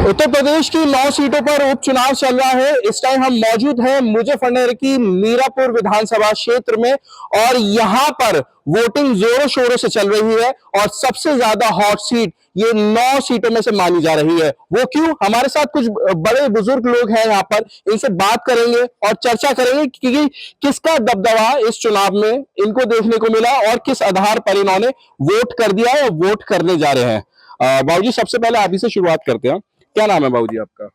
उत्तर प्रदेश की 9 सीटों पर उपचुनाव चल रहा है। इस टाइम हम मौजूद हैं मुजफ्फरनगर की मीरापुर विधानसभा क्षेत्र में और यहां पर वोटिंग जोरों शोरों से चल रही है और सबसे ज्यादा हॉट सीट ये 9 सीटों में से मानी जा रही है। वो क्यों? हमारे साथ कुछ बड़े बुजुर्ग लोग हैं यहाँ पर, इनसे बात करेंगे और चर्चा करेंगे कि किसका दबदबा इस चुनाव में इनको देखने को मिला और किस आधार पर इन्होंने वोट कर दिया है और वोट करने जा रहे हैं। बाबूजी, सबसे पहले आप ही से शुरुआत करते हैं। क्या नाम है बाबूजी आपका?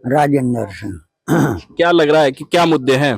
राजेंद्र सिंह। क्या लग रहा है कि क्या मुद्दे हैं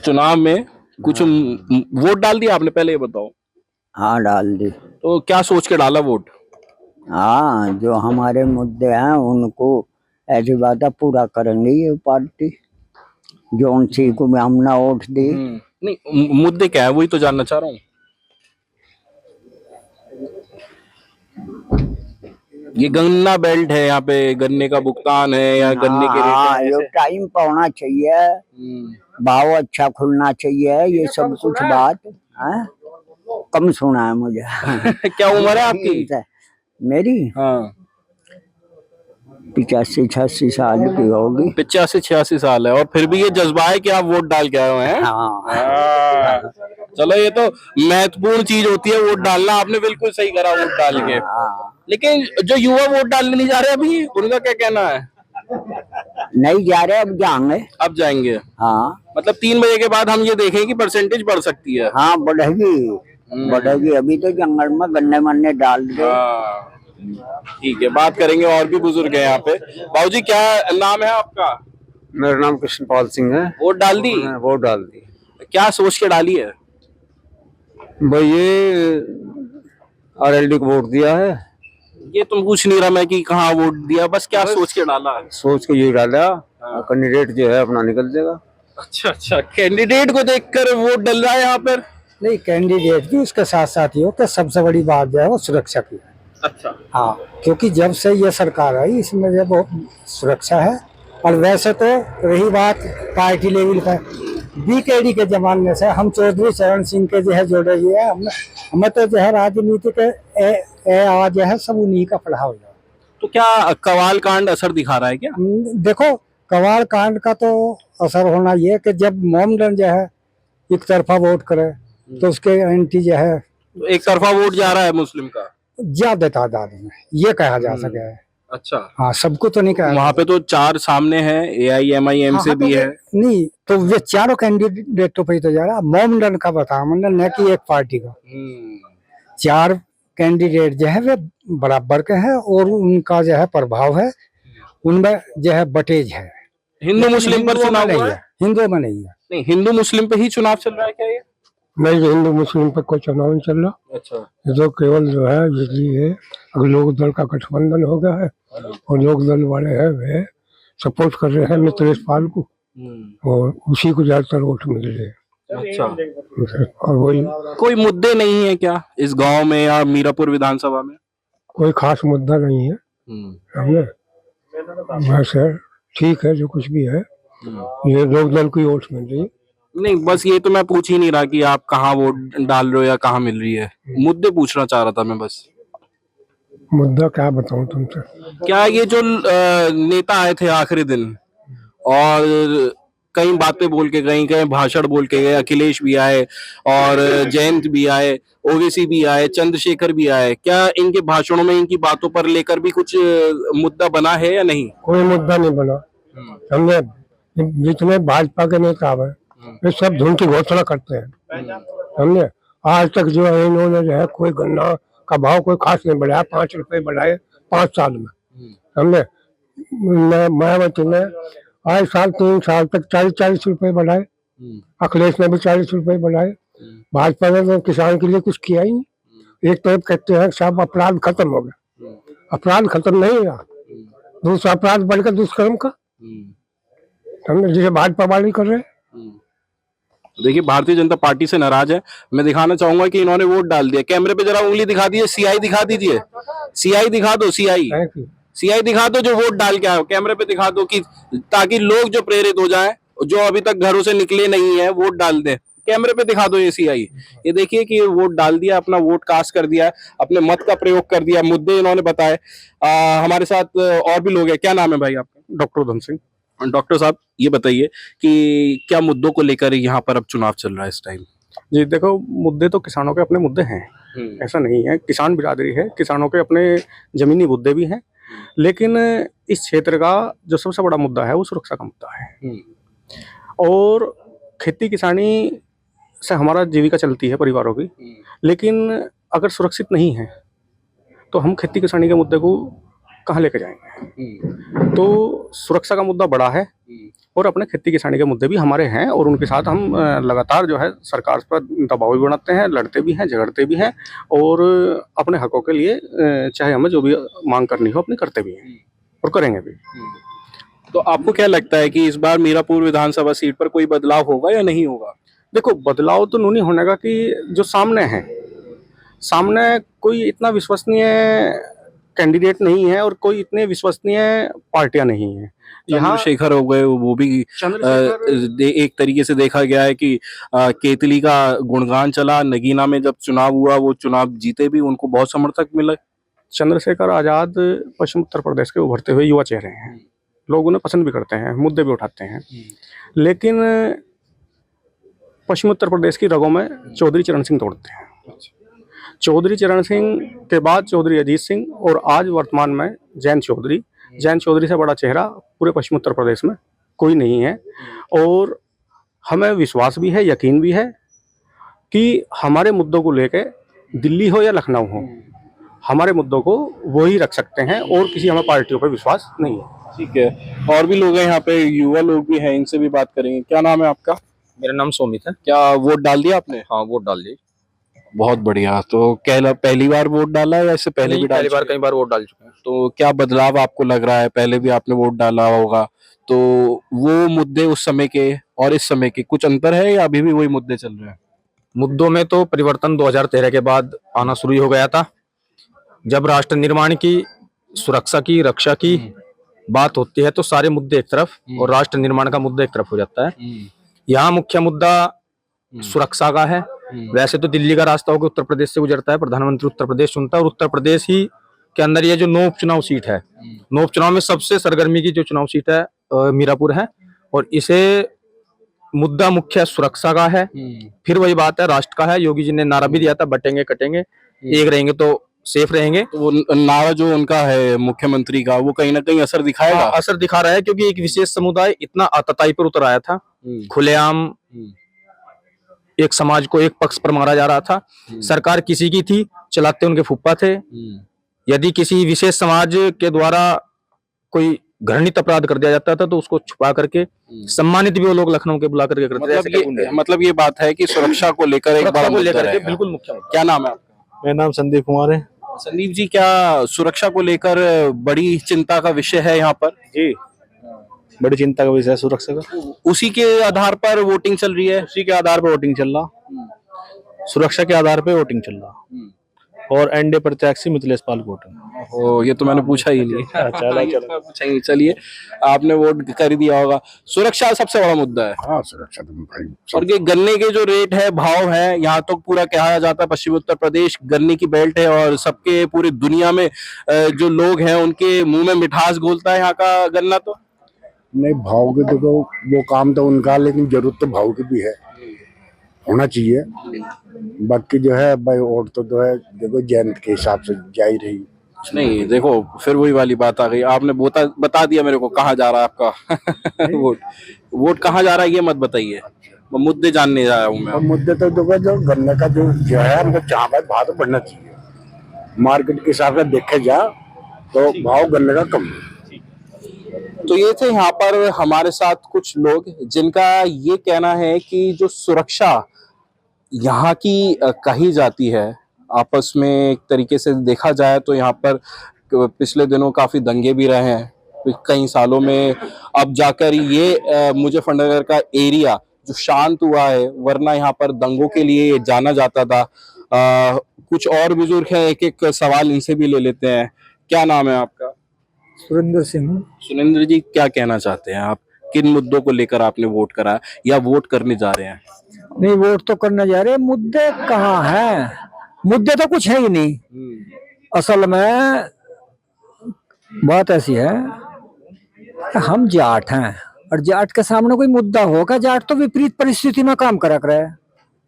चुनाव में? कुछ वोट डाल दिया आपने? पहले ये बताओ। हाँ, डाल दी। तो क्या सोच के डाला वोट? हाँ, जो हमारे मुद्दे हैं उनको ऐसी बात है पूरा करेंगे ये पार्टी। जो उनसी को हमने वोट दी। नहीं, मुद्दे क्या है वही तो जानना चाह रहा हूँ। ये गन्ना बेल्ट है, यहाँ पे गन्ने का भुगतान है या गन्ने के हाँ, रेट ये टाइम पे होना चाहिए, भाव अच्छा खुलना चाहिए, ये सब कुछ बात है। कम सुना है मुझे। क्या उम्र है आपकी? मेरी हाँ, 85-86 साल की होगी। 85-86 साल है और फिर भी ये जज्बा है कि आप वोट डाल के आए हुए हैं। हाँ। चलो, ये तो महत्वपूर्ण चीज होती है वोट डालना। आपने बिल्कुल सही करा वोट डाल के। लेकिन जो युवा वोट डालने नहीं जा रहे अभी, उनका क्या कहना है? नहीं जा रहे, अब जाएंगे। अब जाएंगे? हाँ, मतलब 3 बजे के बाद हम ये देखें कि परसेंटेज बढ़ सकती है। हाँ, बढ़ेगी बढ़ेगी। अभी तो जंगल में गन्ने मन्ने डाल दे। ठीक है, बात करेंगे। और भी बुजुर्ग हैं यहाँ पे। बाबूजी, क्या नाम है आपका? मेरा नाम कृष्णपाल सिंह है। वोट डाल दी? वोट डाल दी। क्या सोच के डाली है? भाई ये आरएलडी को वोट दिया है। ये तुम पूछ नहीं रहा मैं कि कहाँ वोट दिया, बस क्या सोच के डाला? सोच के ये डाला। कैंडिडेट जो है अपना निकल जाएगा। अच्छा अच्छा, कैंडिडेट को देखकर वोट डल रहा है यहाँ पर? नहीं, कैंडिडेट भी उसके साथ साथ ही हो तो सबसे बड़ी बात जो है वो सुरक्षा की है। अच्छा। हाँ, क्योंकि जब से ये सरकार आई इसमें जो बहुत सुरक्षा है। और वैसे तो रही बात पार्टी लेवल का, बीकेडी के जमाने से हम चौधरी चरण सिंह के जो है जोड़े हुए हैं। हमें तो जो है राजनीति के आवाज जो है सब उन्हीं का पढ़ा हुआ। तो क्या कवाल कांड असर दिखा रहा है क्या? देखो, कवाल कांड का तो असर होना ये कि जब मोमडन जो है एक तरफा वोट करे तो उसके एंटी जो है तो एक तरफा वोट जा रहा है मुस्लिम का ज्यादा तादाद में, ये कहा जा सके है। अच्छा। हाँ, सबको तो नहीं कहा। वहाँ पे तो 4 सामने हैं, AIMIM हाँ, से भी तो है। नहीं, तो वे चारों कैंडिडेटों पर ही तो जा रहा। मोमडन का बता मंडल न कि एक पार्टी का। 4 कैंडिडेट जो है वे बराबर के हैं और उनका जो है प्रभाव है, उनमें जो है बटेज है। हिंदू मुस्लिम पर चुनाव हुआ है? हिंदुओं में नहीं है। नहीं, हिंदू मुस्लिम पे ही चुनाव चल रहा है क्या ये? नहीं, हिंदू मुस्लिम पर कोई चुनाव नहीं चल रहा। अच्छा। ये तो केवल जो है ये अगर लोक दल का गठबंधन हो गया है और लोक दल वाले हैं वे सपोर्ट कर रहे हैं मित्रेश पाल को और उसी को ज्यादातर वोट मिल रहे हैं। अच्छा। और वही कोई मुद्दे नहीं है क्या इस गांव में या मीरापुर विधानसभा में? कोई खास मुद्दा नहीं है। समझे? वैसे ठीक है जो कुछ भी है, ये लोक दल की वोट मिल रही है। नहीं, बस ये तो मैं पूछ ही नहीं रहा कि आप कहाँ वोट डाल रहे हो या कहाँ मिल रही है। मुद्दे पूछना चाह रहा था मैं बस। मुद्दा क्या बताऊं तुमसे? क्या ये जो नेता आए थे आखिरी दिन और कई बातें बोल के गए, कई भाषण बोल के गए, अखिलेश भी आए और जयंत भी आए, ओवैसी भी आए, चंद्रशेखर भी आए, क्या इनके भाषणों में इनकी बातों पर लेकर भी कुछ मुद्दा बना है या नहीं? कोई मुद्दा नहीं बना। समझे? जितने भाजपा के नेता हैं वे सब धुन की घोषणा करते हैं। समझे? आज तक जो है इन्होंने जो है कोई गन्ना का भाव कोई खास नहीं बढ़ाया। 5 रुपए बढ़ाए 5 साल में। समझे? मायावती ने आज साल 3 साल तक 40-40 रुपए बढ़ाए। अखिलेश ने भी 40 रुपए बढ़ाए। भाजपा ने तो किसान के लिए कुछ किया ही नहीं। एक तरफ कहते हैं सब अपराध खत्म हो गया, अपराध खत्म नहीं हुआ, दूसरा अपराध बढ़ गया दुष्कर्म का। समझे? जिसे भाजपा वाले कर रहे हैं। देखिए, भारतीय जनता पार्टी से नाराज है। मैं दिखाना चाहूंगा कि इन्होंने वोट डाल दिया। कैमरे पे जरा उंगली दिखा दीजिए, CI दिखा दीजिए, CI दिखा दो, CI दिखा दो जो वोट डाल के आए हो। कैमरे पे दिखा दो कि ताकि लोग जो प्रेरित हो जाएं, जो अभी तक घरों से निकले नहीं है वोट डाल दें, कैमरे पे दिखा दो ACI। ये देखिए कि वोट डाल दिया, अपना वोट कास्ट कर दिया, अपने मत का प्रयोग कर दिया, मुद्दे इन्होंने बताए। हमारे साथ और भी लोग हैं। क्या नाम है भाई आपका? डॉक्टर उधम सिंह। डॉक्टर साहब, ये बताइए कि क्या मुद्दों को लेकर यहाँ पर अब चुनाव चल रहा है इस टाइम? जी देखो, मुद्दे तो किसानों के अपने मुद्दे हैं, ऐसा नहीं है। किसान बिरादरी है, किसानों के अपने जमीनी मुद्दे भी हैं, लेकिन इस क्षेत्र का जो सबसे बड़ा मुद्दा है वो सुरक्षा का मुद्दा है। और खेती किसानी से हमारा जीविका चलती है परिवारों की, लेकिन अगर सुरक्षित नहीं है तो हम खेती किसानी के मुद्दे को कहाँ लेके जाएंगे। तो सुरक्षा का मुद्दा बड़ा है और अपने खेती किसानी के मुद्दे भी हमारे हैं, और उनके साथ हम लगातार जो है सरकार पर दबाव भी बनाते हैं, लड़ते भी हैं, झगड़ते भी हैं, और अपने हकों के लिए चाहे हमें जो भी मांग करनी हो अपनी करते भी हैं और करेंगे भी। तो आपको क्या लगता है कि इस बार मीरापुर विधानसभा सीट पर कोई बदलाव होगा या नहीं होगा? देखो, बदलाव तो नहीं होने का कि जो सामने कोई इतना विश्वसनीय कैंडिडेट नहीं है और कोई इतने विश्वसनीय पार्टियां नहीं है। यहाँ चंद्रशेखर हो गए, वो भी एक तरीके से देखा गया है कि केतली का गुणगान चला। नगीना में जब चुनाव हुआ, वो चुनाव जीते भी, उनको बहुत समर्थक मिला। चंद्रशेखर आजाद पश्चिम उत्तर प्रदेश के उभरते हुए युवा चेहरे हैं, लोग उन्हें पसंद भी करते हैं, मुद्दे भी उठाते हैं, लेकिन पश्चिम उत्तर प्रदेश की रगों में चौधरी चरण सिंह तोड़ते हैं। चौधरी चरण सिंह के बाद चौधरी अजीत सिंह, और आज वर्तमान में जैन चौधरी से बड़ा चेहरा पूरे पश्चिम उत्तर प्रदेश में कोई नहीं है। और हमें विश्वास भी है, यकीन भी है कि हमारे मुद्दों को लेके दिल्ली हो या लखनऊ हो, हमारे मुद्दों को वो ही रख सकते हैं, और किसी हमें पार्टियों पर विश्वास नहीं है। ठीक है, और भी लोग हैं यहाँ पे, युवा लोग भी हैं, इनसे भी बात करेंगे। क्या नाम है आपका? मेरा नाम सोमित है। क्या वोट डाल दिया आपने? हाँ, वोट डाल दी। बहुत बढ़िया। तो पहली बार वोट डाला या इससे पहले भी पहली बार कई बार वोट डाल चुके हैं। तो क्या बदलाव आपको लग रहा है? पहले भी आपने वोट डाला होगा, तो वो मुद्दे उस समय के और इस समय के कुछ अंतर है या अभी भी वही मुद्दे चल रहे हैं? मुद्दों में तो परिवर्तन 2013 के बाद आना शुरू हो गया था। जब राष्ट्र निर्माण की, सुरक्षा की, रक्षा की बात होती है तो सारे मुद्दे एक तरफ और राष्ट्र निर्माण का मुद्दा एक तरफ हो जाता है। यहाँ मुख्य मुद्दा सुरक्षा का है। वैसे तो दिल्ली का रास्ता होकर उत्तर प्रदेश से गुजरता है, प्रधानमंत्री उत्तर प्रदेश चुनता है, और उत्तर प्रदेश ही के अंदर ये जो 9 उपचुनाव सीट है, 9 उपचुनाव में सबसे सरगर्मी की जो चुनाव सीट है मीरापुर है, और इसे मुद्दा मुख्य सुरक्षा का है। फिर वही बात है, राष्ट्र का है। योगी जी ने नारा भी दिया था, बटेंगे कटेंगे, एक रहेंगे तो सेफ रहेंगे। तो वो नारा जो उनका है मुख्यमंत्री का, वो कहीं ना कहीं असर दिखाएगा। असर दिखा रहा है, क्योंकि एक विशेष समुदाय इतना आतताई पर उतर आया था, खुलेआम एक समाज को एक पक्ष पर मारा जा रहा था। सरकार किसी की थी, चलाते उनके फूफा थे। यदि किसी विशेष समाज के द्वारा कोई घृणित अपराध कर दिया जाता था तो उसको छुपा करके सम्मानित भी वो लोग लखनऊ के बुला करके करते थे। मतलब ये बात है कि सुरक्षा को लेकर एक बड़ा मुद्दा रहेगा। बिल्कुल मुख्य। क्या नाम है आपका? मेरा नाम संदीप कुमार है। संदीप जी, क्या सुरक्षा को लेकर बड़ी चिंता का विषय है यहाँ पर? जी, बड़ी चिंता का विषय है सुरक्षा का। उसी के आधार पर वोटिंग चल रही है? उसी के आधार पर वोटिंग चल रहा, सुरक्षा के आधार पर वोटिंग चल रहा, और एनडीए प्रत्याशी मिथिलेश पाल को वोटिंग। ये तो मैंने पूछा ही नहीं। पूछा ही नहीं। चलिए, आपने वोट कर दिया होगा। सुरक्षा सबसे बड़ा मुद्दा है। हाँ, सुरक्षा तो भाई। और ये गन्ने के जो रेट है, भाव है, यहाँ तो पूरा कहा जाता है पश्चिमी उत्तर प्रदेश गन्ने की बेल्ट है, और सबके पूरी दुनिया में जो लोग हैं उनके मुंह में मिठास घोलता है यहाँ का गन्ना। तो नहीं, भाव के देखो, वो काम तो उनका, लेकिन जरूरत तो भाव की भी है, होना चाहिए। बाकी जो है भाई, वोट तो है देखो जैन के हिसाब से जा ही रही। नहीं, देखो फिर वही वाली बात आ गई। आपने बता दिया मेरे को कहाँ जा रहा है आपका वोट कहाँ जा रहा है, ये मत बताइए। मुद्दे जानने जा रहा हूँ मैं। मुद्दे तो देखो, जो गन्ने का जो है, हमको जहाँ पर भाव तो बढ़ना चाहिए, मार्केट के हिसाब से देखे जा तो भाव गन्ने का कम है। तो ये थे यहाँ पर हमारे साथ कुछ लोग जिनका ये कहना है कि जो सुरक्षा यहाँ की कही जाती है, आपस में एक तरीके से देखा जाए तो यहाँ पर पिछले दिनों काफी दंगे भी रहे हैं कई सालों में। अब जाकर ये मुजफ्फरनगर का एरिया जो शांत हुआ है, वरना यहाँ पर दंगों के लिए जाना जाता था। कुछ और बुजुर्ग हैं, एक एक सवाल इनसे भी ले लेते हैं। क्या नाम है आपका? सुरेंद्र सिंह। सुरेंद्र जी, क्या कहना चाहते हैं आप? किन मुद्दों को लेकर आपने वोट करा या वोट करने जा रहे हैं? नहीं, वोट तो करने जा रहे, मुद्दे कहाँ हैं? मुद्दे तो कुछ है ही नहीं। असल में बात ऐसी है कि हम जाट हैं और जाट के सामने कोई मुद्दा होगा, जाट तो विपरीत परिस्थिति में काम करा करे,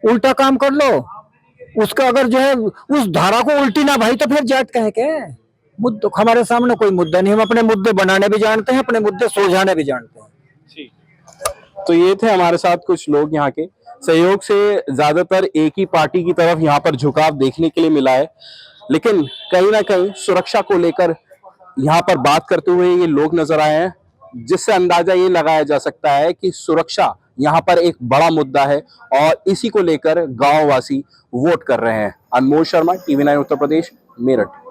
उल्टा काम कर लो उसका, अगर जो है उस धारा को उल्टी ना भाई तो फिर जाट कहे के मुद्दों, हमारे सामने कोई मुद्दा नहीं, हम अपने मुद्दे बनाने भी जानते हैं, अपने मुद्दे सुलझाने भी जानते हैं। तो ये थे हमारे साथ कुछ लोग यहाँ के। सहयोग से ज्यादातर एक ही पार्टी की तरफ यहाँ पर झुकाव देखने के लिए मिला है, लेकिन कहीं ना कहीं सुरक्षा को लेकर यहाँ पर बात करते हुए ये लोग नजर आए हैं, जिससे अंदाजा ये लगाया जा सकता है कि सुरक्षा यहाँ पर एक बड़ा मुद्दा है और इसी को लेकर गांववासी वोट कर रहे हैं। अनमोल शर्मा, TV9 उत्तर प्रदेश, मेरठ।